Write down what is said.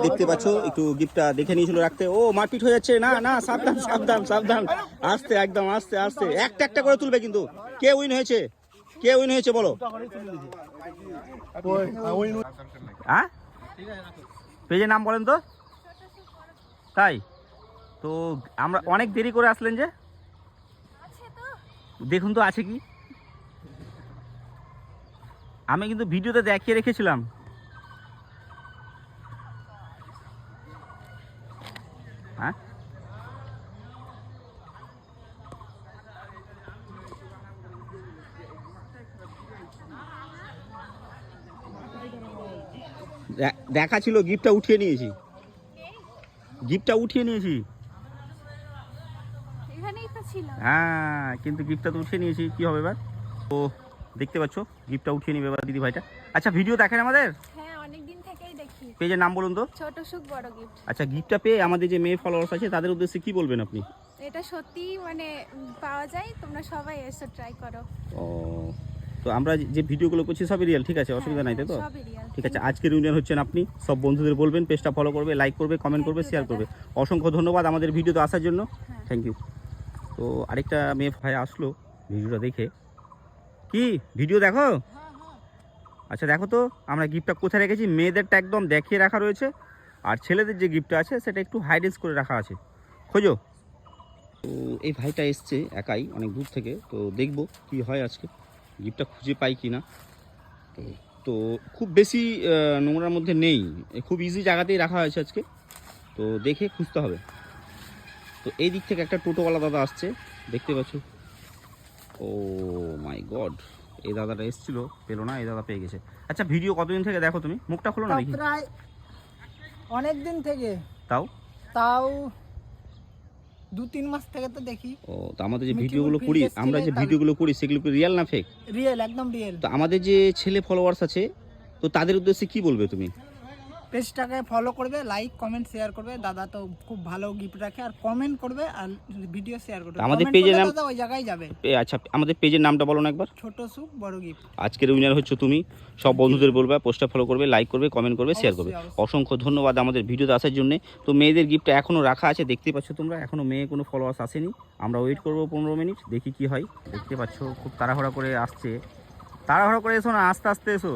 দেখতে পাচ্ছ, একটু গিফটটা দেখে নিয়েছিল রাখতে। ও মারপিট হয়ে যাচ্ছে, না না সাবধান সাবধান সাবধান, আস্তে একদম আস্তে আস্তে, একটা একটা করে তুলবে কিন্তু। কে উইন হয়েছে, কে উইন হয়েছে বলো? হ্যাঁ পেজের নাম বলেন তো। তাই তো আমরা অনেক দেরি করে আসলেন যে, দেখুন তো আছে কি। আমি কিন্তু ভিডিওতে দেখিয়ে রেখেছিলাম। হ্যাঁ দেখা ছিল, গিফটটা উঠিয়ে নিয়েছি, গিফটটা উঠিয়ে নিয়েছি। হ্যাঁ কিন্তু গিফটটা তো উঠিয়ে নিয়েছি, কি হবে এবার? তো দেখতে পাচ্ছ গিফটটা উঠিয়ে নিবে এবার দিদি ভাইটা। আচ্ছা ভিডিও দেখেন আমাদের? হ্যাঁ অনেকদিন থেকেই দেখি। পেজের নাম বলুন তো। ছোট সুখ বড় গিফট। আচ্ছা গিফটটা পেয়ে আমাদের যে মেয়ে ফলোয়ার্স আছে তাদের উদ্দেশ্যে কি বলবেন আপনি? এটা সত্যি মানে পাওয়া যায়, তোমরা সবাই এসে ট্রাই করো। ও তো আমরা যে ভিডিওগুলো করছি সবই রিয়েল, ঠিক আছে, অসুবিধা নাই তাই তো? ঠিক আছে, আজকের ইউনিয়ন হচ্ছেন আপনি, সব বন্ধুদের বলবেন পেজটা ফলো করবে, লাইক করবে, কমেন্ট করবে, শেয়ার করবে। অসংখ্য ধন্যবাদ আমাদের ভিডিওতে আসার জন্য, থ্যাংক ইউ। তো আরেকটা মেয়ে ভাই আসলো ভিডিওটা দেখে। কি ভিডিও দেখো? আচ্ছা দেখো তো আমরা গিফটটা কোথায় রেখেছি। মেয়েদেরটা একদম দেখিয়ে রাখা রয়েছে, আর ছেলেদের যে গিফটটা আছে সেটা একটু হাইডেন্স করে রাখা আছে, খোঁজো। তো এই ভাইটা এসছে একাই অনেক দূর থেকে, তো দেখবো কি হয় আজকে, গিফটটা খুঁজে পাই কি না। তো খুব বেশি নোংরার মধ্যে নেই, খুব ইজি জায়গাতেই রাখা হয়েছে আজকে, তো দেখে খুঁজতে হবে। তো এই দিক থেকে একটা টোটোওয়ালা দাদা আসছে, দেখতে পাচ্ছ। ও মাই গড, এই দাদাটা এসেছিল, পেলো না, এই দাদা পেয়ে গেছে। আচ্ছা ভিডিও কতদিন থেকে দেখো তুমি? মুখটা খোলো না দেখি। প্রায় অনেক দিন থেকে। তাও তাও 2-3 মাস থেকে তো দেখি। ও তো আমাদের যে ভিডিওগুলো করি, আমরা যে ভিডিওগুলো করি সেগুলো কি রিয়েল না ফেক? রিয়েল, একদম রিয়েল। তো আমাদের যে ছেলে ফলোয়ার্স আছে, তো তাদের উদ্দেশ্যে কি বলবে তুমি? পেজটাকে ফলো করবে, লাইক কমেন্ট শেয়ার করবে। দাদা তো খুব ভালো গিফট রাখে, আর কমেন্ট করবে আর ভিডিও শেয়ার করবে। আমাদের পেজের নাম, দাদা ওই জায়গায় যাবে। আচ্ছা আমাদের পেজের নামটা বলো না একবার। ছোট সুখ বড় গিফট। আজকের উইনার হচ্ছে তুমি, সব বন্ধুদের বলবে পোস্টটা ফলো করবে, লাইক করবে, কমেন্ট করবে, শেয়ার করবে। অসংখ্য ধন্যবাদ আমাদের ভিডিওতে আসার জন্য। তো মেয়েদের গিফটটা এখনও রাখা আছে, দেখতে পাচ্ছ তোমরা, এখনও মেয়ে কোনো ফলোয়ার্স আসেনি। আমরা ওয়েট করবো 15 মিনিট, দেখি কি হয়। দেখতে পাচ্ছ খুব তাড়াহুড়া করে আসছে, তাড়াহুড়া করে এসো না, আস্তে আস্তে এসো।